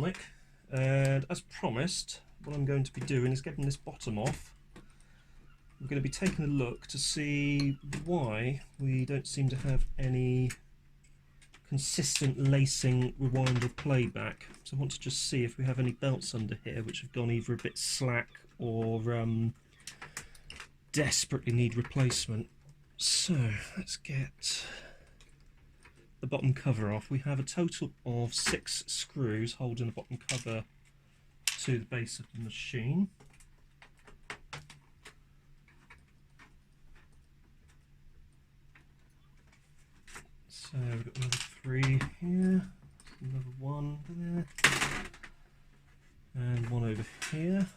Panasonic, and as promised, what I'm going to be doing is getting this bottom off. We're going to be taking a look to see why we don't seem to have any consistent lacing, rewind or playback. So I want to just see if we have any belts under here which have gone either a bit slack or desperately need replacement. So let's get the bottom cover off. We have a total of 6 screws holding the bottom cover to the base of the machine. So we've got another 3 here, another 1 there, and 1 over here.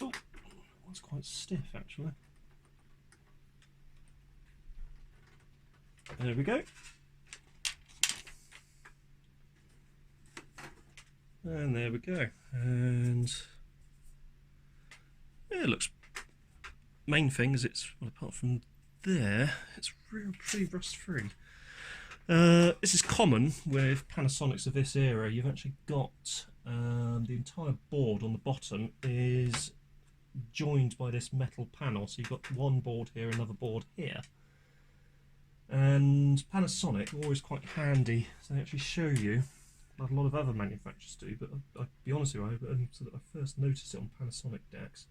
Oh, that one's quite stiff actually. There we go. And there we go. And yeah, it looks. Main thing is it's, well, apart from there, it's pretty rust free. This is common with Panasonics of this era. You've actually got the entire board on the bottom is joined by this metal panel. So you've got one board here, another board here. And Panasonic are always quite handy, so they actually show you, like a lot of other manufacturers do, but I'll be honest with you, I first noticed it on Panasonic decks.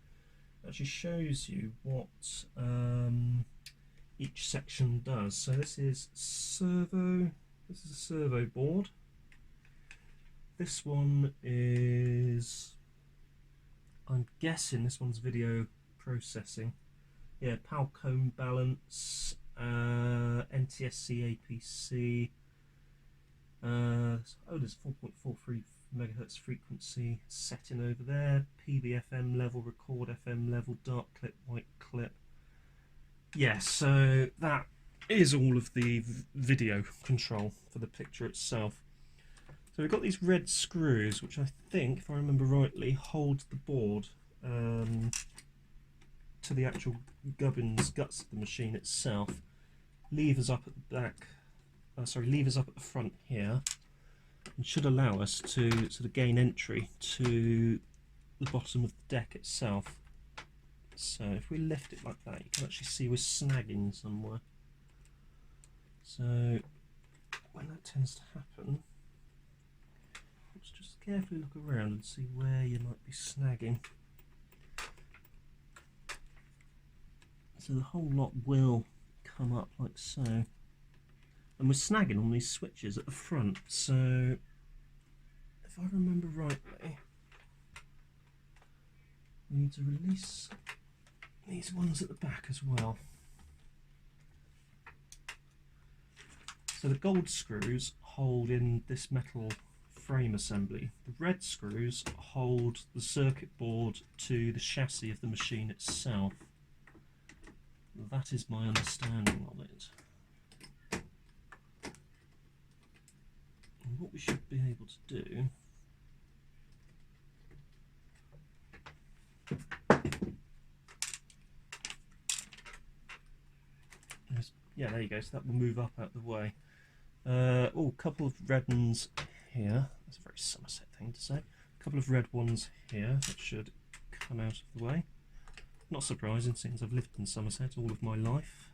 It actually shows you what each section does. So this is a servo board. This one is, I'm guessing this one's video processing. Yeah, Palcombe balance, NTSC APC. There's 4.43 megahertz frequency setting over there. PBFM level, record FM level, dark clip, white clip. Yes, so that is all of the video control for the picture itself. So we've got these red screws, which I think, if I remember rightly, hold the board to the actual gubbins, guts of the machine itself. Levers up at the back, levers up at the front here, and should allow us to sort of gain entry to the bottom of the deck itself. So if we lift it like that, you can actually see we're snagging somewhere. So when that tends to happen, let's just carefully look around and see where you might be snagging. So the whole lot will come up like so, and we're snagging on these switches at the front. So if I remember rightly, we need to release these ones at the back as well. So the gold screws hold in this metal frame assembly. The red screws hold the circuit board to the chassis of the machine itself. That is my understanding of it. And what we should be able to do is, yeah, there you go, so that will move up out the way. Oh, a couple of red ones here. That's a very Somerset thing to say. A couple of red ones here that should come out of the way. Not surprising, since I've lived in Somerset all of my life.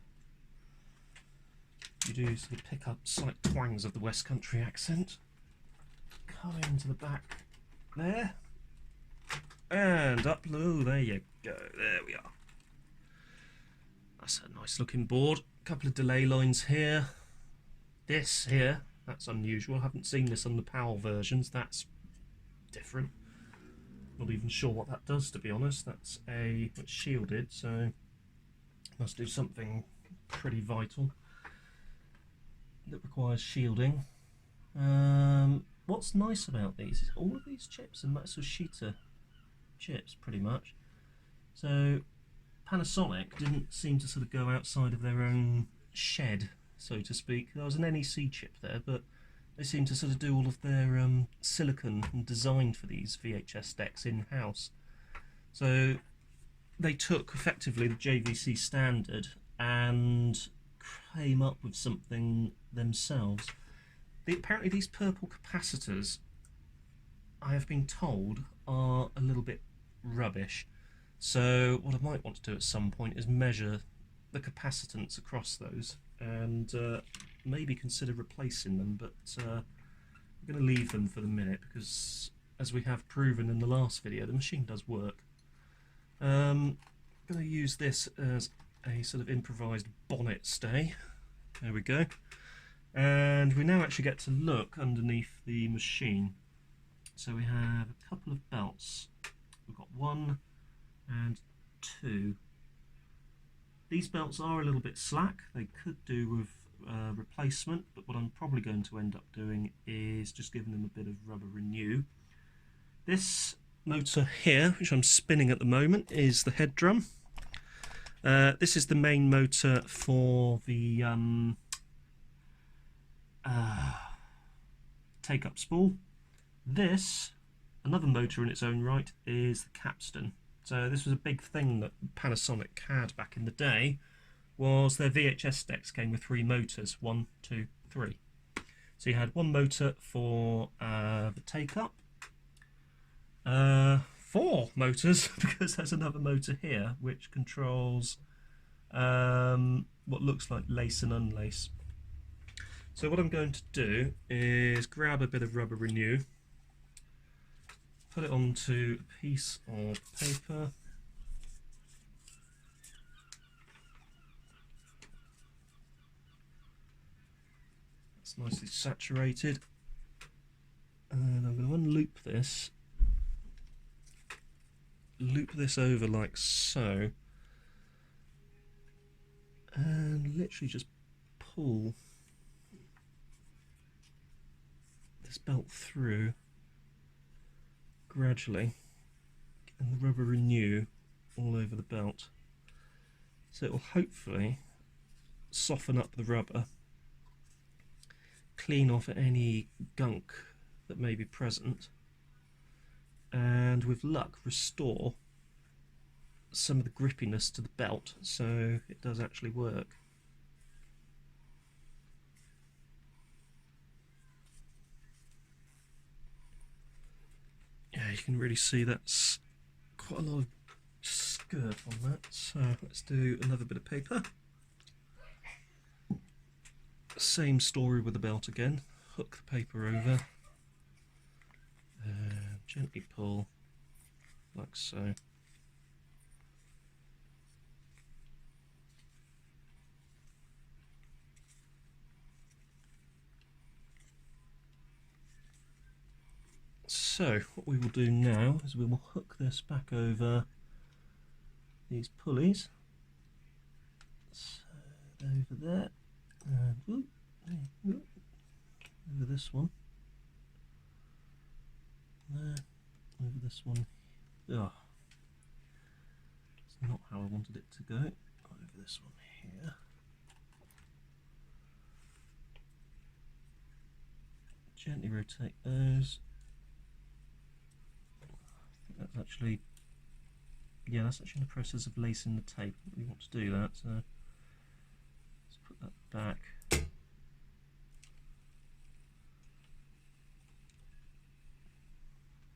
You do sort of pick up slight twangs of the West Country accent. Come into the back there, and up. Oh, there you go. There we are. That's a nice looking board. A couple of delay lines here. This here, that's unusual. I haven't seen this on the PAL versions. That's different. Not even sure what that does, to be honest. It's shielded, so must do something pretty vital that requires shielding. What's nice about these is all of these chips are Matsushita chips, pretty much. So Panasonic didn't seem to sort of go outside of their own shed, so to speak. There was an NEC chip there, but they seem to sort of do all of their silicon and design for these VHS decks in-house. So they took effectively the JVC standard and came up with something themselves. Apparently these purple capacitors, I have been told, are a little bit rubbish. So what I might want to do at some point is measure the capacitance across those and maybe consider replacing them, but I'm going to leave them for the minute because, as we have proven in the last video, the machine does work. I'm going to use this as a sort of improvised bonnet stay. There we go. And we now actually get to look underneath the machine. So we have a couple of belts. We've got 1 and 2. These belts are a little bit slack. They could do with replacement, but what I'm probably going to end up doing is just giving them a bit of rubber renew. This motor here, which I'm spinning at the moment, is the head drum. This is the main motor for the take-up spool. This, another motor in its own right, is the capstan. So this was a big thing that Panasonic had back in the day, was their VHS decks came with 3 motors, 1, 2, 3. So you had 1 motor for the take-up, 4 motors, because there's another motor here which controls what looks like lace and unlace. So what I'm going to do is grab a bit of rubber renew, put it onto a piece of paper, that's nicely saturated, and I'm going to unloop this, loop this over like so, and literally just pull this belt through gradually, and the rubber renew all over the belt, so it will hopefully soften up the rubber, clean off any gunk that may be present, and with luck restore some of the grippiness to the belt so it does actually work. Yeah, you can really see that's quite a lot of skirt on that, so let's do another bit of paper. Same story with the belt again, hook the paper over and gently pull like so. So what we will do now is we will hook this back over these pulleys, so over there, and over this one, there, over this one. Oh, that's not how I wanted it to go. Over this one here. Gently rotate those. That's actually, yeah, that's actually in the process of lacing the tape. We want to do that, so let's put that back.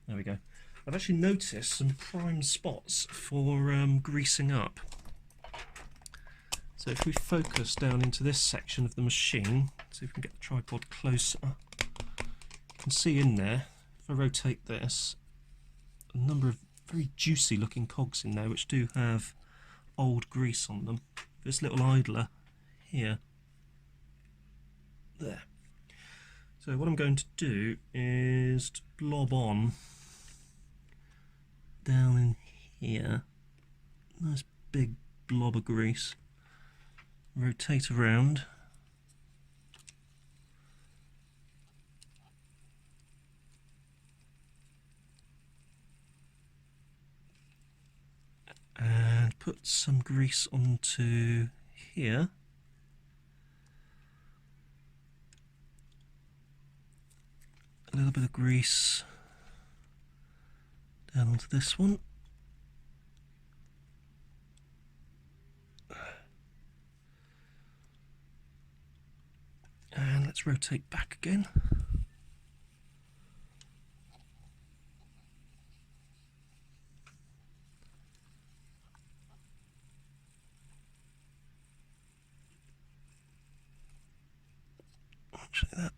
There we go. I've actually noticed some prime spots for greasing up. So if we focus down into this section of the machine, see if we can get the tripod closer, you can see in there, if I rotate this, a number of very juicy looking cogs in there which do have old grease on them. This little idler here, there. So what I'm going to do is to blob on down in here, nice big blob of grease, rotate around, and put some grease onto here. A little bit of grease down onto this one. And let's let's rotate back again. Actually, that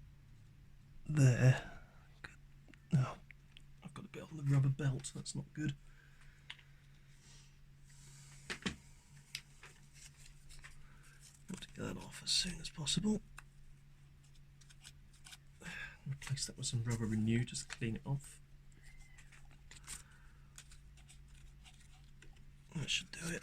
there. No, I've got a bit on the rubber belt. That's not good. Got to get that off as soon as possible. Replace that with some rubber renew, just clean it off. That should do it.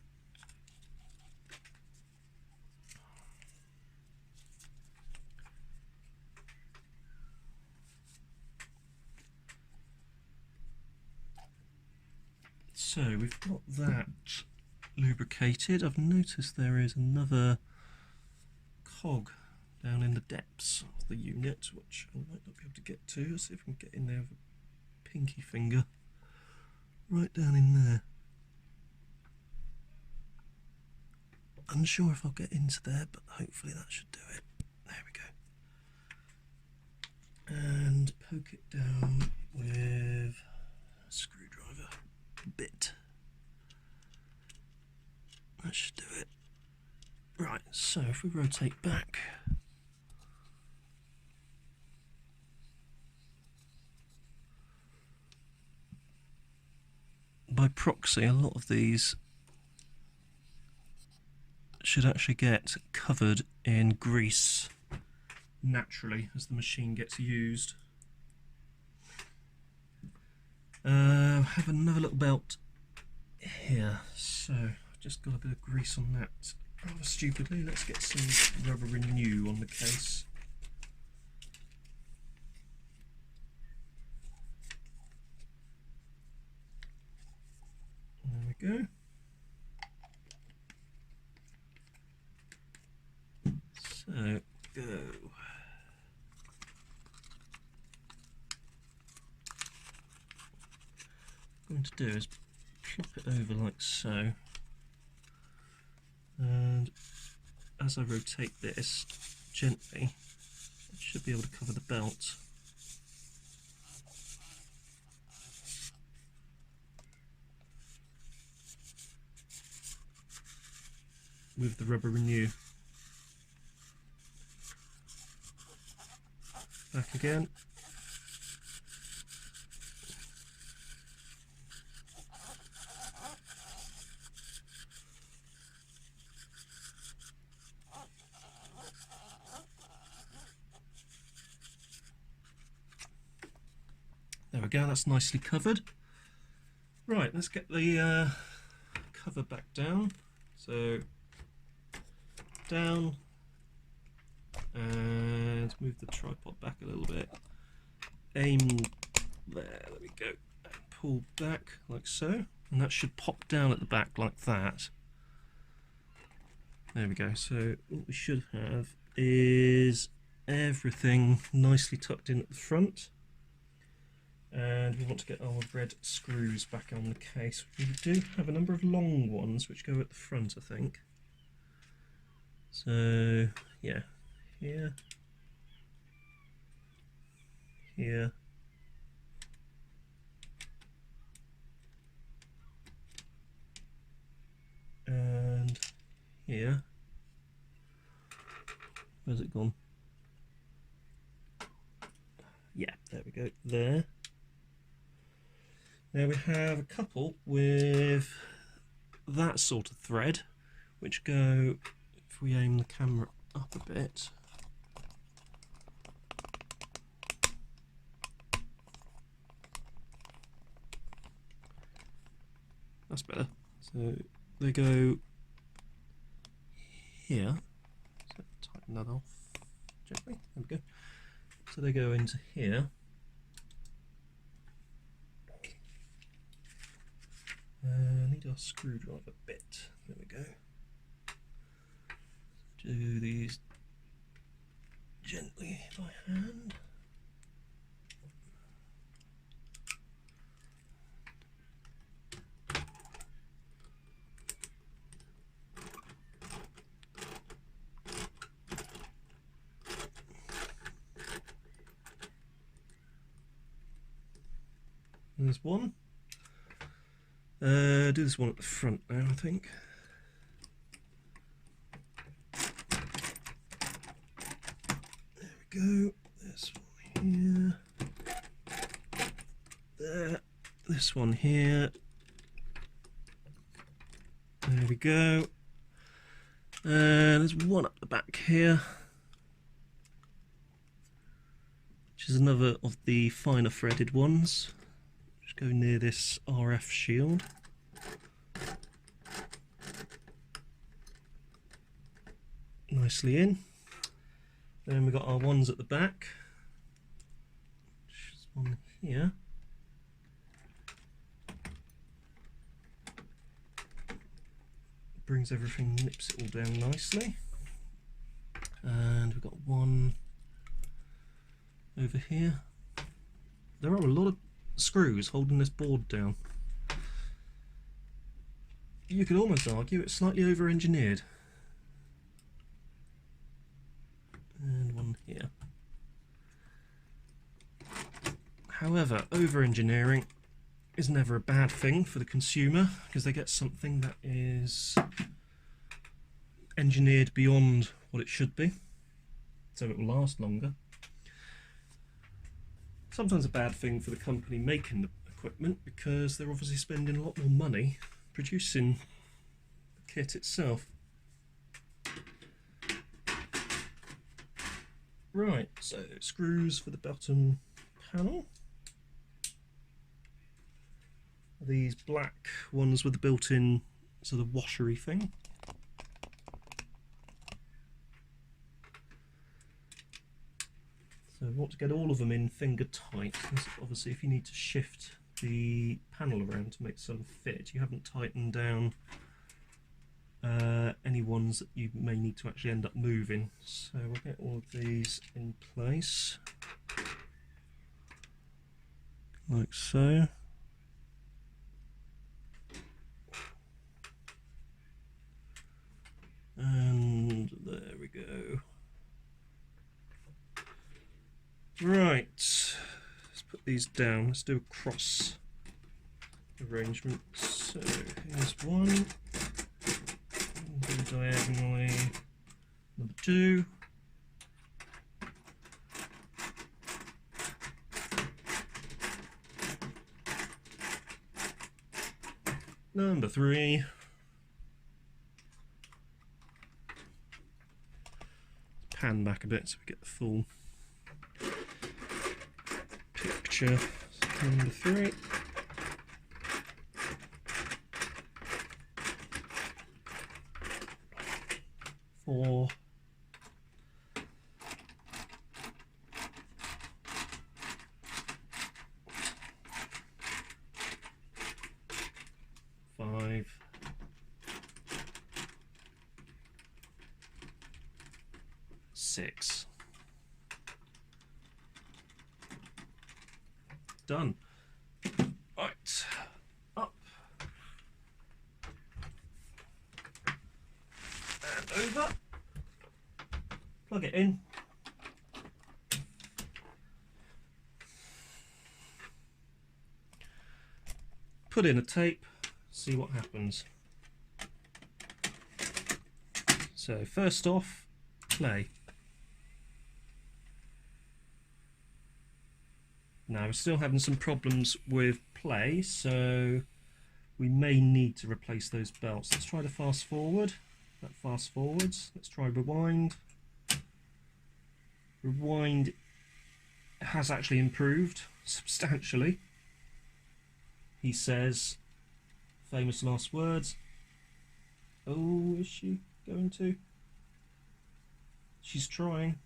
So we've got that lubricated. I've noticed there is another cog down in the depths of the unit, which I might not be able to get to. Let's see if we can get in there with a pinky finger. Right down in there. Unsure if I'll get into there, but hopefully that should do it. There we go. And poke it down with a screwdriver bit. That should do it. Right, so if we rotate back, by proxy, a lot of these should actually get covered in grease naturally as the machine gets used. Have another little belt here, so I've just got a bit of grease on that. Rather stupidly, let's get some rubber renew on the case. There we go. So, go. What I'm going to do is plop it over like so, and as I rotate this gently, I should be able to cover the belt. With the rubber renew. Back again. There we go, that's nicely covered. Right, let's get the cover back down. So, down, and move the tripod back a little bit. Aim there we go. And pull back like so, and that should pop down at the back like that. There we go. So what we should have is everything nicely tucked in at the front. And we want to get our red screws back on the case. We do have a number of long ones which go at the front, I think. So yeah, here, here, and here. Where's it gone? Yeah, there we go, there. Now we have a couple with that sort of thread, which go, if we aim the camera up a bit, that's better. So they go here, so tighten that off gently, there we go. So they go into here. I need our screwdriver bit. There we go. Do these gently by hand. There's one. Do this one at the front now, I think. There we go. This one here. There. This one here. There we go. And there's one up the back here, which is another of the finer threaded ones. Just go near this RF shield. Nicely in. Then we've got our ones at the back. There's one here. Brings everything, nips it all down nicely. And we've got one over here. There are a lot of screws holding this board down. You could almost argue it's slightly over-engineered. And one here. However, over-engineering is never a bad thing for the consumer, because they get something that is engineered beyond what it should be, so it will last longer. Sometimes a bad thing for the company making the equipment, because they're obviously spending a lot more money producing the kit itself. Right, so screws for the bottom panel. These black ones with the built-in sort of washery thing. So we want to get all of them in finger tight. Obviously, if you need to shift the panel around to make some fit, you haven't tightened down any ones that you may need to actually end up moving. So we'll get all of these in place, like so. And there we go. Right, let's put these down. Let's do a cross arrangement. So here's one. Do diagonally. Number two. Number three. Pan back a bit so we get the full picture. So number three. Four. Five. Six. Done. Right, up and over. Plug it in. Put in a tape, see what happens. So first off, play. Now we're still having some problems with play, so we may need to replace those belts. Let's try to fast forward. That fast forwards. Let's try rewind. Rewind has actually improved substantially. He says, famous last words. Oh, is she going to? She's trying.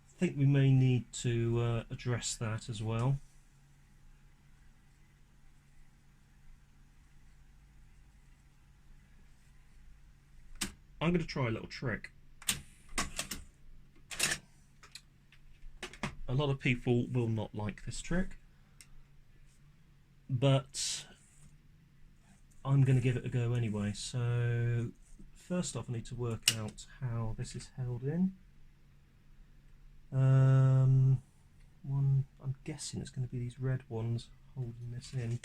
I think we may need to address that as well. I'm going to try a little trick. A lot of people will not like this trick, but I'm going to give it a go anyway. So first off, I need to work out how this is held in. one, I'm guessing it's going to be these red ones holding this in.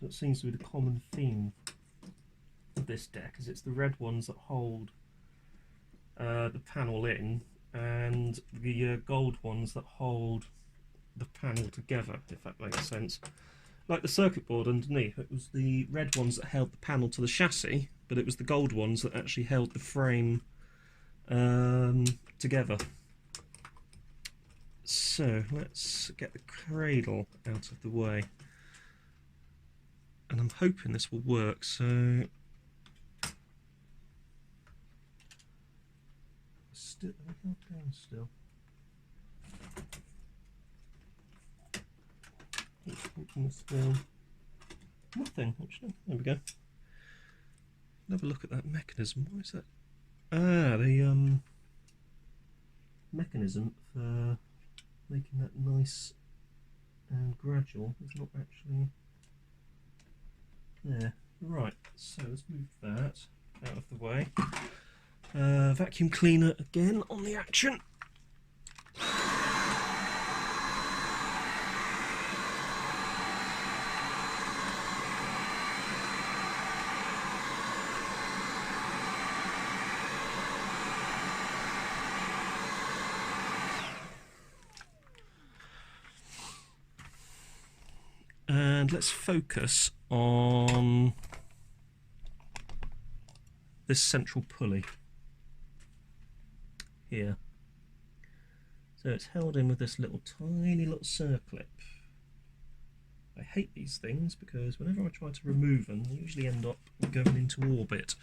That seems to be the common theme of this deck, is it's the red ones that hold the panel in, and the gold ones that hold the panel together, if that makes sense. Like the circuit board underneath, it was the red ones that held the panel to the chassis, but it was the gold ones that actually held the frame together. So let's get the cradle out of the way, and I'm hoping this will work. So still, down still. Still nothing actually. There we go. Have a look at that mechanism. What is that? Ah, the mechanism for making that nice and gradual is not actually there. Right, so let's move that out of the way. Vacuum cleaner again on the action. And let's focus on this central pulley here. So it's held in with this tiny little circlip. I hate these things because whenever I try to remove them, they usually end up going into orbit.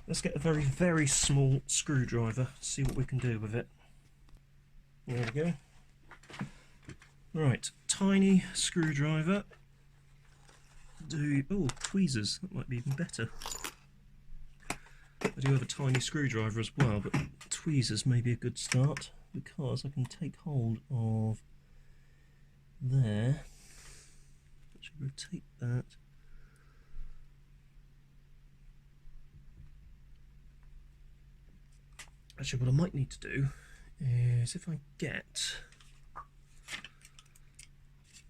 Let's get a very, very small screwdriver, see what we can do with it. There we go. Right, tiny screwdriver. Oh, tweezers, that might be even better. I do have a tiny screwdriver as well, but tweezers may be a good start because I can take hold of there. Actually, rotate that. Actually, what I might need to do is if I get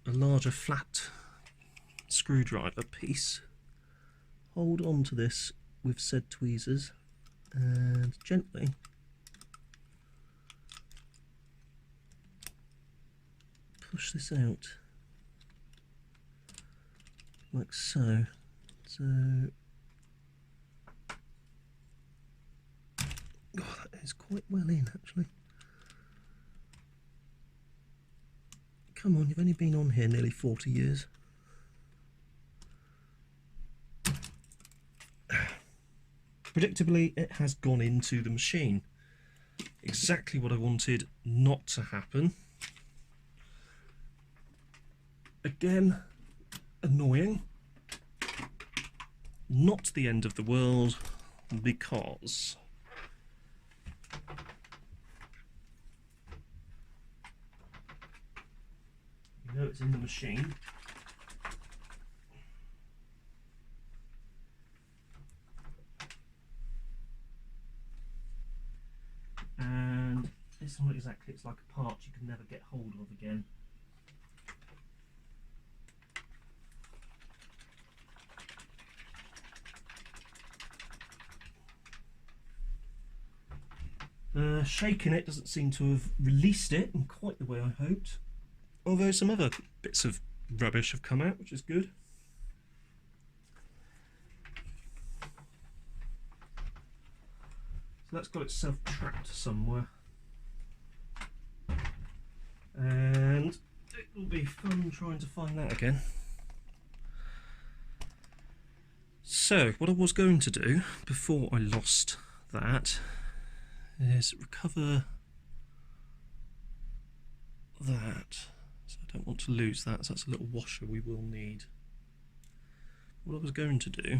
a larger flat screwdriver piece, hold on to this with said tweezers and gently push this out like so. So, oh, that is quite well in actually. Come on, you've only been on here nearly 40 years. Predictably, it has gone into the machine. Exactly what I wanted not to happen. Again, annoying. Not the end of the world, because you know it's in the machine. And it's not exactly, it's like a part you can never get hold of again. Shaking it doesn't seem to have released it in quite the way I hoped, although some other bits of rubbish have come out, which is good. So that's got itself trapped somewhere, and it will be fun trying to find that again. So what I was going to do before I lost that is recover that. So I don't want to lose that, so that's a little washer we will need. What I was going to do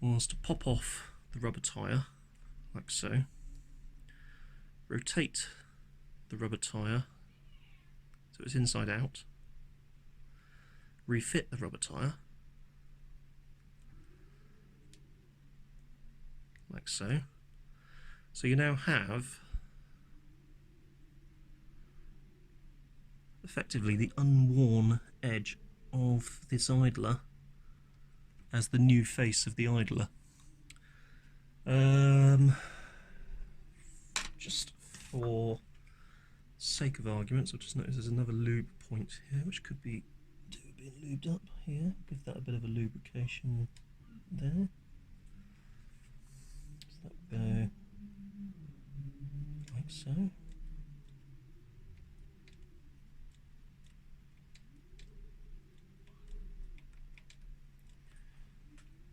was to pop off the rubber tyre like so, rotate the rubber tyre so it's inside out, refit the rubber tyre, like so. So you now have effectively the unworn edge of this idler as the new face of the idler. Just for sake of arguments, I'll just notice there's another lube point here, which could be being lubed up here. Give that a bit of a lubrication there. So that will go like so.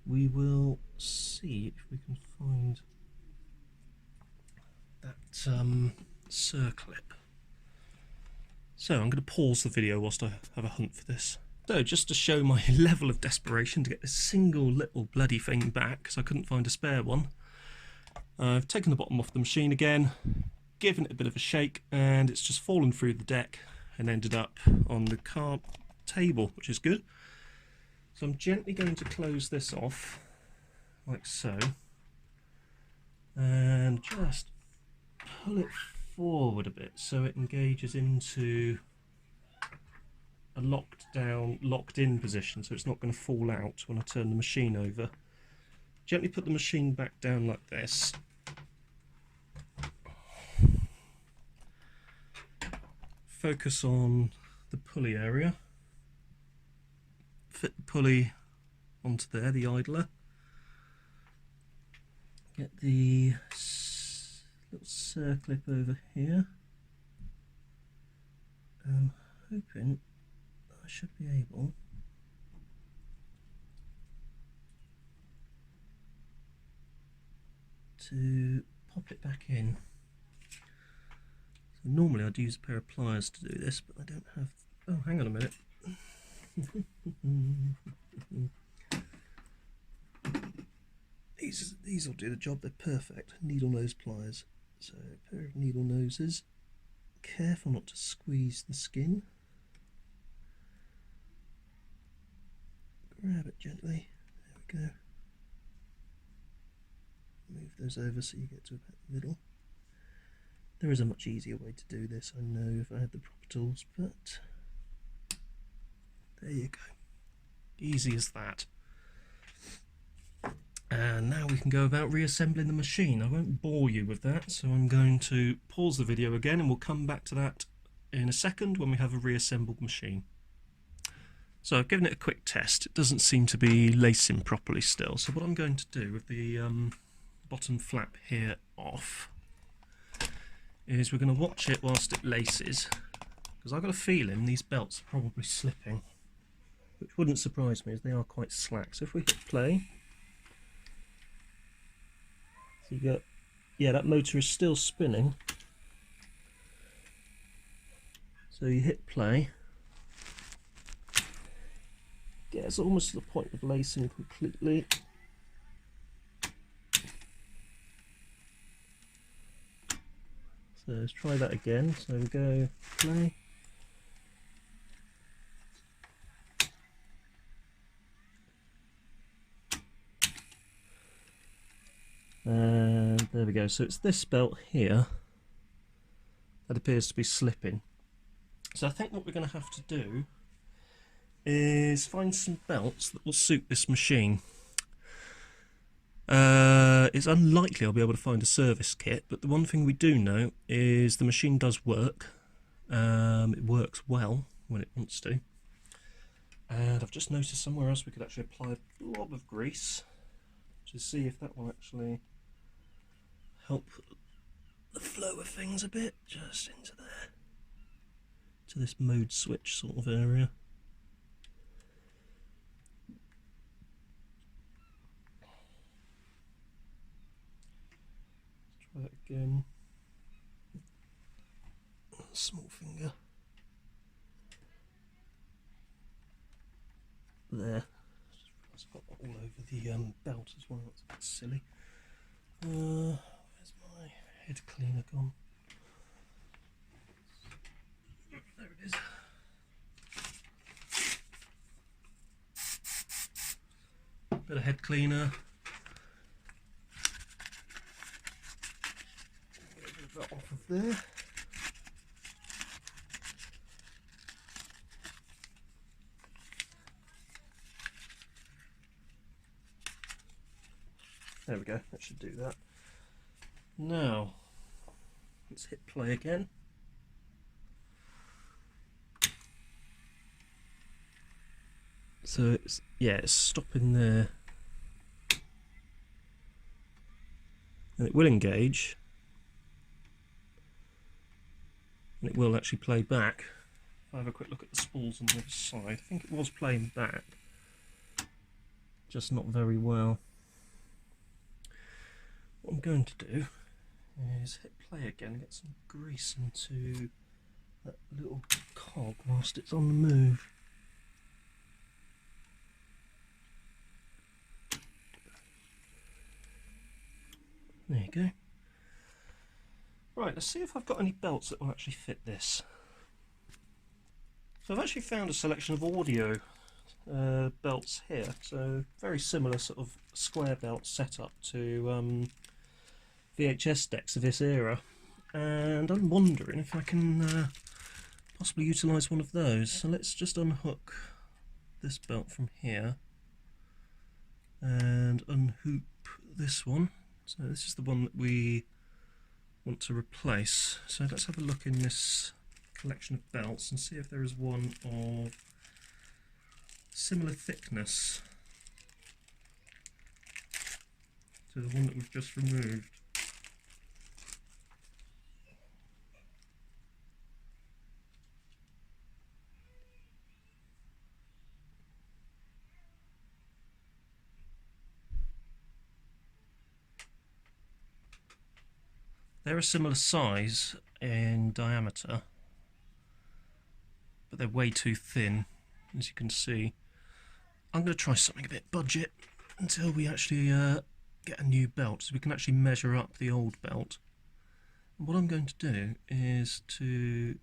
We will see if we can find that circlip. So I'm going to pause the video whilst I have a hunt for this. So just to show my level of desperation to get this single little bloody thing back, because I couldn't find a spare one, I've taken the bottom off the machine again, given it a bit of a shake, and it's just fallen through the deck and ended up on the car table, which is good. So I'm gently going to close this off, like so, and just pull it forward a bit so it engages into a locked in position, so it's not going to fall out when I turn the machine over. Gently put the machine back down like this. Focus on the pulley area. Fit the pulley onto there, the idler. Get the little circlip over here. I'm hoping I should be able to pop it back in. So normally I'd use a pair of pliers to do this, but I don't have. Oh, hang on a minute. These will do the job. They're perfect. Needle nose pliers. So a pair of needle noses. Careful not to squeeze the skin. Grab it gently. There we go. Move those over so you get to about the middle. There is a much easier way to do this, I know, if I had the proper tools, but there you go. Easy as that. And now we can go about reassembling the machine. I won't bore you with that, so I'm going to pause the video again and we'll come back to that in a second when we have a reassembled machine. So I've given it a quick test. It doesn't seem to be lacing properly still. So what I'm going to do with the bottom flap here off is we're going to watch it whilst it laces, because I've got a feeling these belts are probably slipping, which wouldn't surprise me as they are quite slack. So if we hit play, so you got, yeah, that motor is still spinning. So you hit play, gets almost to the point of lacing completely. So let's try that again. So we go play. And there we go. So it's this belt here that appears to be slipping. So I think what we're going to have to do is find some belts that will suit this machine. It's unlikely I'll be able to find a service kit, but the one thing we do know is the machine does work. It works well when it wants to. And I've just noticed somewhere else we could actually apply a blob of grease to see if that will actually help the flow of things a bit, just into there, to this mode switch sort of area. Try that again. Small finger. There. I've got that all over the belt as well. That's a bit silly. Where's my head cleaner gone? There it is. bit of head cleaner. Get a bit of that off of there. There we go, that should do that. Now, let's hit play again. So it's stopping there. And it will engage. And it will actually play back. If I have a quick look at the spools on the other side, I think it was playing back. Just not very well. What I'm going to do is hit play again and get some grease into that little cog whilst it's on the move. There you go. Right, let's see if I've got any belts that will actually fit this. So I've actually found a selection of audio belts here, so very similar sort of square belt setup to VHS decks of this era, and I'm wondering if I can possibly utilise one of those. So let's just unhook this belt from here and unhoop this one. So this is the one that we want to replace. So let's have a look in this collection of belts and see if there is one of similar thickness to the one that we've just removed. They're a similar size in diameter, but they're way too thin, as you can see. I'm going to try something a bit budget until we actually get a new belt, so we can actually measure up the old belt. And what I'm going to do is to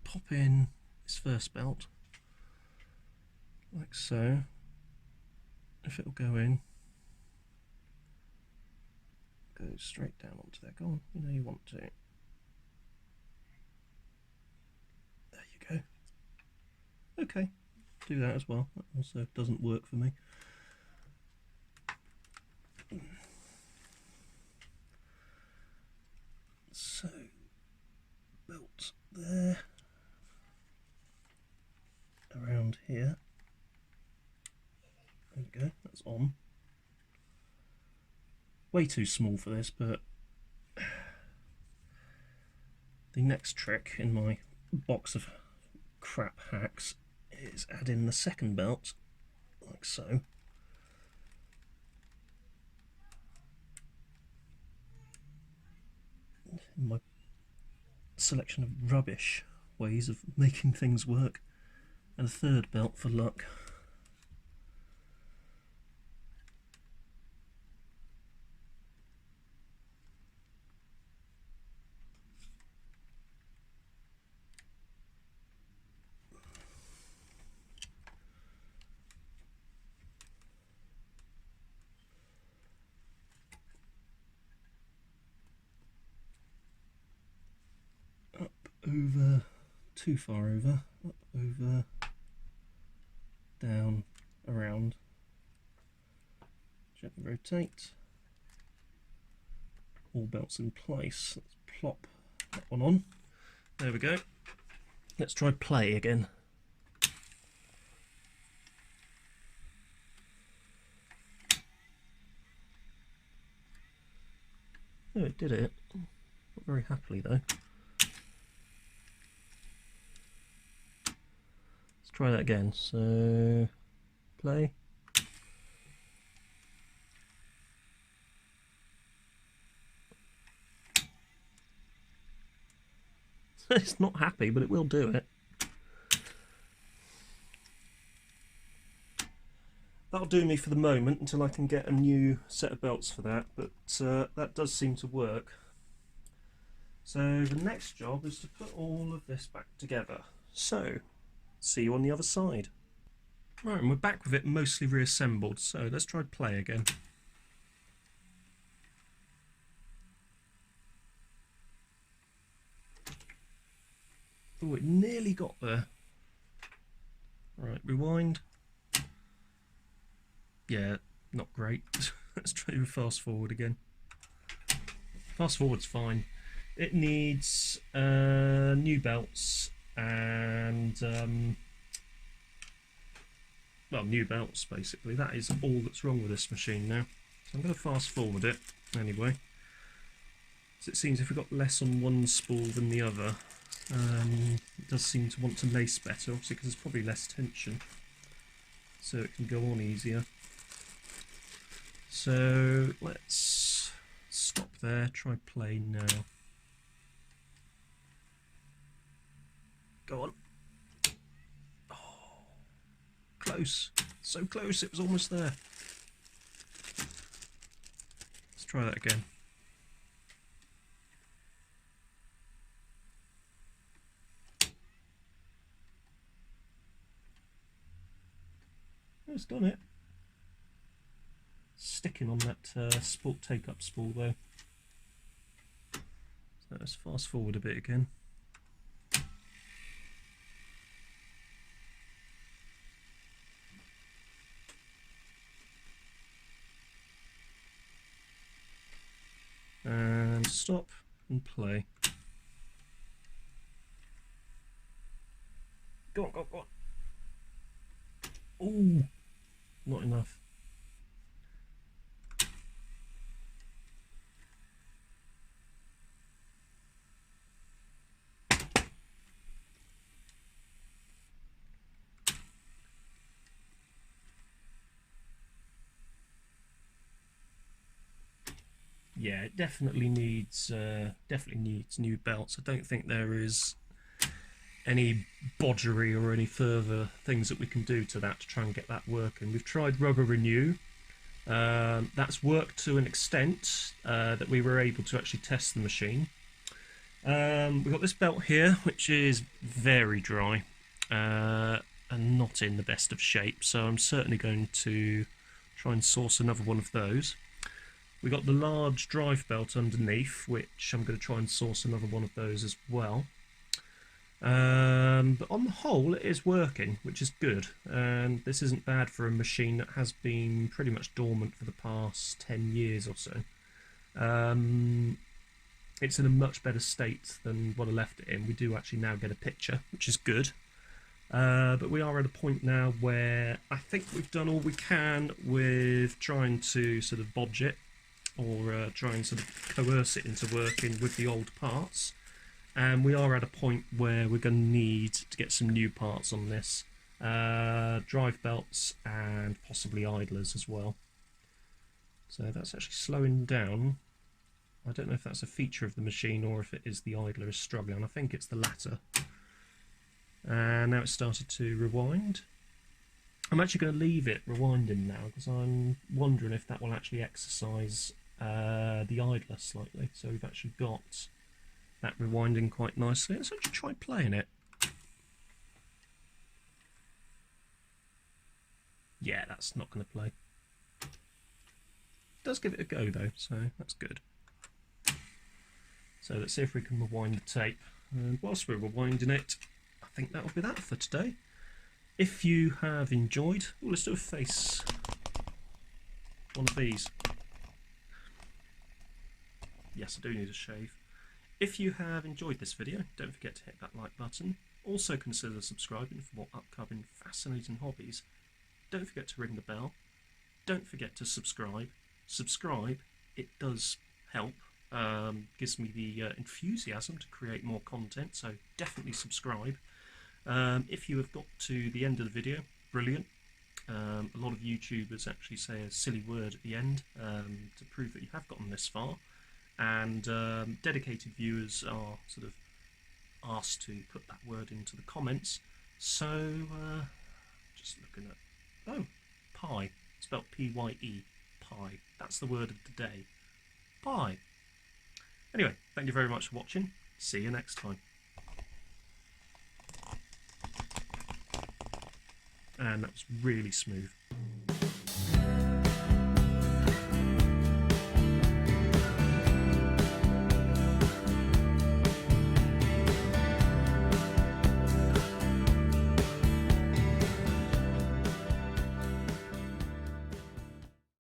pop in this first belt, like so. If it'll go in, go straight down onto there. Go on, you know you want to. There you go. Okay, do that as well. That also doesn't work for me. So, belt there, around here. There we go, that's on. Way too small for this, but the next trick in my box of crap hacks is add in the second belt, like so. In my selection of rubbish ways of making things work, and a third belt for luck. Over, too far over, up, over, down, around, gently rotate, all belts in place. Let's plop that one on, there we go. Let's try play again. Oh, it did it, not very happily though. Try that again. So, play. It's not happy, but it will do it. That'll do me for the moment until I can get a new set of belts for that, but that does seem to work. So the next job is to put all of this back together. So, see you on the other side. Right, and we're back with it mostly reassembled, so let's try play again. Oh, it nearly got there. Right, rewind. Yeah, not great. Let's try to fast forward again. Fast forward's fine. It needs new belts and well, new belts basically. That is all that's wrong with this machine now. So I'm going to fast forward it anyway. So it seems if we've got less on one spool than the other, it does seem to want to lace better, obviously because there's probably less tension, so it can go on easier. So let's stop there, try play now. Go on. Oh, close. So close, it was almost there. Let's try that again. Oh, it's done it. Sticking on that sport take-up spool though. So let's fast forward a bit again. And stop and play. Go on, go on, go on. Ooh, not enough. Yeah, it definitely needs new belts. I don't think there is any bodgery or any further things that we can do to that to try and get that working. We've tried rubber renew. That's worked to an extent that we were able to actually test the machine. We've got this belt here, which is very dry and not in the best of shape, so I'm certainly going to try and source another one of those. We've got the large drive belt underneath, which I'm going to try and source another one of those as well. But on the whole, it is working, which is good. And this isn't bad for a machine that has been pretty much dormant for the past 10 years or so. It's in a much better state than what I left it in. We do actually now get a picture, which is good. But we are at a point now where I think we've done all we can with trying to sort of bodge it, or try and sort of coerce it into working with the old parts. And we are at a point where we're going to need to get some new parts on this. Drive belts and possibly idlers as well. So that's actually slowing down. I don't know if that's a feature of the machine or if it is the idler is struggling. I think it's the latter. And now it's started to rewind. I'm actually going to leave it rewinding now because I'm wondering if that will actually exercise the idler slightly. So we've actually got that rewinding quite nicely. Let's actually try playing it. Yeah, that's not going to play. It does give it a go though, so that's good. So let's see if we can rewind the tape. And whilst we're rewinding it, I think that'll be that for today. If you have enjoyed, let's do a face. One of these. Yes, I do need a shave. If you have enjoyed this video, don't forget to hit that like button. Also consider subscribing for more upcoming fascinating hobbies. Don't forget to ring the bell. Don't forget to subscribe. Subscribe, it does help. Gives me the enthusiasm to create more content, so definitely subscribe. If you have got to the end of the video, brilliant. A lot of YouTubers actually say a silly word at the end to prove that you have gotten this far. And dedicated viewers are sort of asked to put that word into the comments. So, just looking at, oh, pie, spelled P-Y-E, pie. That's the word of the day, pie. Anyway, thank you very much for watching. See you next time. and that was really smooth.